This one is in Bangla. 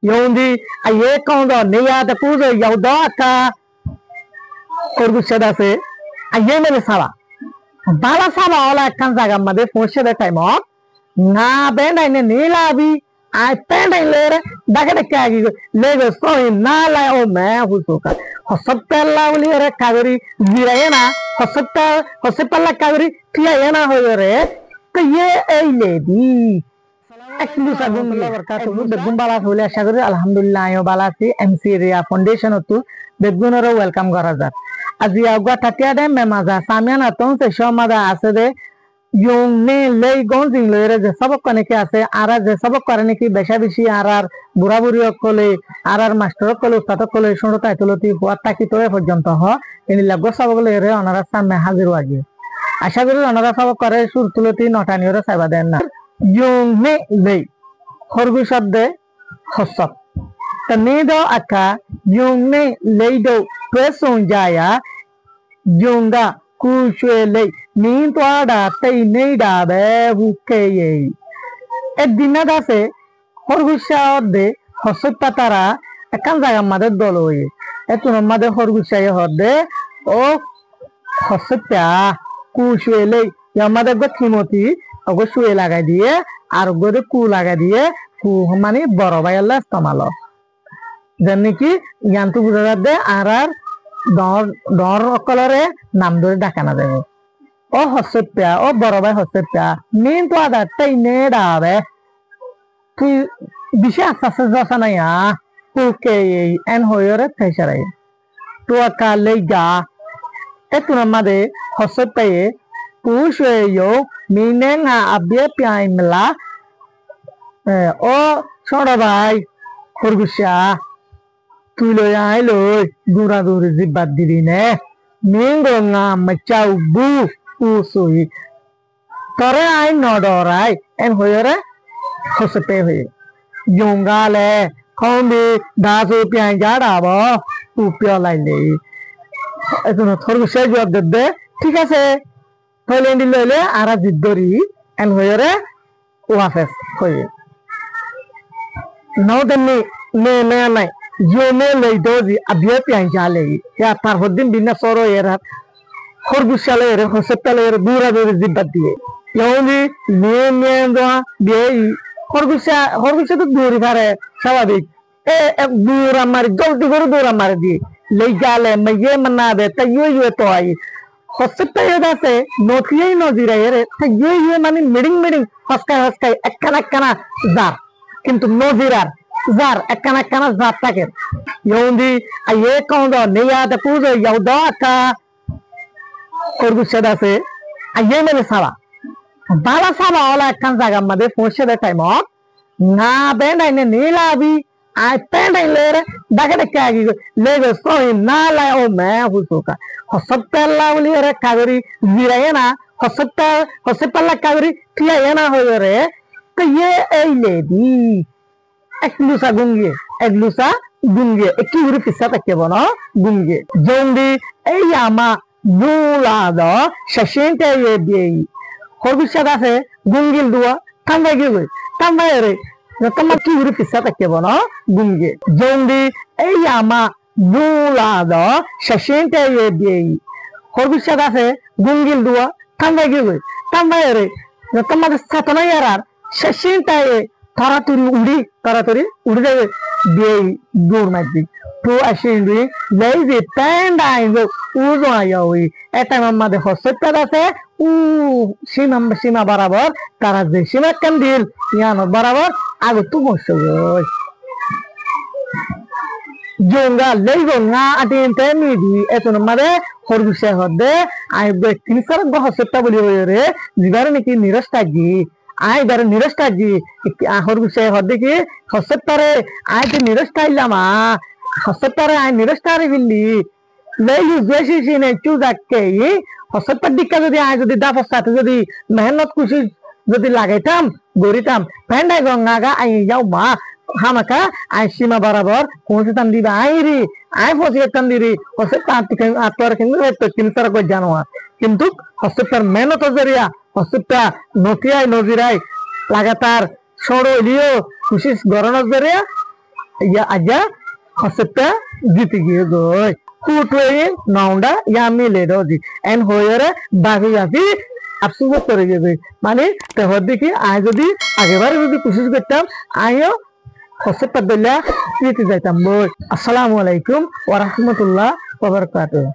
Yondi aye kondo neya da puzo yauda ka korgusha da se aye mene saba bala saba ola kan jaga made phoshe da time na benda ine nilabi ai penda lere daga da kagi lego so na la o me husuka hospitalla uli re kagari zirayena hospitalla kagari tiya yana hoyore to ye ei lady বেগুন বালা হলে আশা করি আলহামদুলিল্লাহ আমিও বালা আছি এমসি রিয়া ফাউন্ডেশন তো বেগুনেরও ওয়েলকাম করা যাক আজি আগা তাতিয়া দে মেমাজা সামিয়ান আতন সে সমাদা আছে দে yung ne lei gonjing lere je sabak kane ke আছে আর যে sabak করে নাকি বেশা বেশি আর বুড়া বুড়ি কলে আর মাস্টার কলে উস্তাদ কলে শুনতা তুলতি হওয়াটা কি তোরে পর্যন্ত হ ইনি লাগো sabak lere ওনারা সামনে হাজির আগে আশা করি ওনারা sabak করে সুর তুলতি নটানিওরে সাইবা দেন না yung ne lei খরগু শব্দে হসব তা নিদো আকা yung ne lei do প্রেসং যায়া yunga কুশে lei nin toada tei nei da be buke ye একদিনা দাসে খরগুশা অর্ধে হসব পাতারা একান জায়গা মাদের দল হয়ে এতুন মাদের খরগুশাই হর্দে ও হসপ্যা কুশে lei আমাদের গো থিমতি ওগো শুয়ে লাগাই দিয়ে আর গোরে কু লাগাই দিয়ে কু মানে বড় ভাই আল্লাহ ইস্তেমাল যেন কি ইয়ান্তু বুঝা দে আর ডর অকলরে নাম ধরে ডাকা না যাবে ও হসপ্যা ও বড় ভাই হসপ্যা নিন তো আদা তাই নে ডাবে তুই বিশে আস্তে আস্তে যা নাই তুকে এন হইরে থেসারাই তো আকা লেগা এতুন আমাদে হসপ্যায়ে পুষেও মিনেঙ্গা আবিয়ে পিয়াই মেলা ও ছোট ভাই খরগুশা তুই লই আই লই দূরা দূরে জিব্বাত দিবি নে মিঙ্গা মাচাউ বু উসুই তরে আই নডরাই এন হইরে হসপে হই ইয়ঙ্গালে কমবি দাসু পিয়াই যাড়া ব উপিয়া লাইলে এজন্য খরগুশা জবাব দে ঠিক আছে Thailand lele ara jiddori en hoyore wafes hoye now the me nai yo me lei dozi abye pian jale ya tar hoddin binna soro era khorgushale era hospitale era dura dura jibbat diye yoni me ndo be khorgusha to duri khare স্বাভাবিক e dura mar joldi gore dura mar diye lei jale me ye manna be ta yo to ai হসপিটালে আছে নথিয়াই নজিরা এরে ইয়ে মানে মিডিং হসকাই একখানা জার কিন্তু নজিরার জার একখানা জার থাকে ইউন্দি আয়ে কোndo নেয়া দা পুজো ইয়াউদা কা করগুছে দাসে আয়ে মেনে সাবা বালা সাবা ওলা একখান জায়গা মধ্যে পৌঁছে দে টাইম না বেন্ডাইনে নিলাবি ai penda lere daga da kagi lego so na la o me husuka hospitalla uli re kagari zirayena hospitalla kagari tiya yana hoyore to ye ei lady eklusa gungie ekki uri pissa take bono gungie jondi ei ama bula do shashinte ye biei horbisha dase gungil duwa tamba ere তোমার কি উড়ে পিছা থাকিব ন গুঙ্গে জঙ্গি এই আমা বুলাদ শেষেন্টে এ দিই হরবিশাদ আছে গুঙ্গিল দুয়া তাম্বাই রে তোমার সাতনা ইয়ারার শেষেন্টে তাড়াতাড়ি উড়ে যাবে দিই দূর মাঝি তো আসেন্ডি লেজি প্যান্ডাই উজো আইওই এটা আমাদের হসপিটাল আছে সীমা বরাবর তারা যে সীমা কান্দিল ইয়ানো বরাবর আগে তু বসে জঙ্গা লেগো না আটিনতে মিডি এতন মারে হরগুশে হদে আই ব্যক্তি সর হসপিটাল বলি রে জিবার নাকি নিরস্তাজি আই বার নিরস্তাজি হরগুশে হদে কি হসপিটালে আই তো নিরস্তাইলামা হসপিটালে আই নিরস্তারে বিল্লি লেগি জেসি সিনে চুজাকে হসপিটাল দিকা যদি আই যদি দাফর সাথে যদি মেহনত খুশি যদি লাগাইতাম গরিতাম ফেন্ডাই গঙ্গা আই যাও মা হামাকা আই সীমা বরাবর পৌঁছে তাম দিবা আই পৌঁছে তাম দিরি হসে আত্মার কিন্তু কিনসার কই জানোয়া কিন্তু হসপিটাল মেহনত জরিয়া হসপিটাল নথিয়াই নজিরাই লাগাতার সড়ো লিও খুশি গরনের জরিয়া ya aja hosepta জিতে গিয়ে গই কুটুয়ে নাউন্ডা ইয়া মিলে রোজি এন হইরে বাকি যাতি আফসোস করে যাবে মানে তেহর দেখি আয় যদি আগেবারে যদি কোশিশ করতাম আয়ও হসেপটা দিলা জিতে যাইতাম বই। আসসালামু আলাইকুম ওয়া রাহমাতুল্লাহ ওয়া বারাকাতুহু।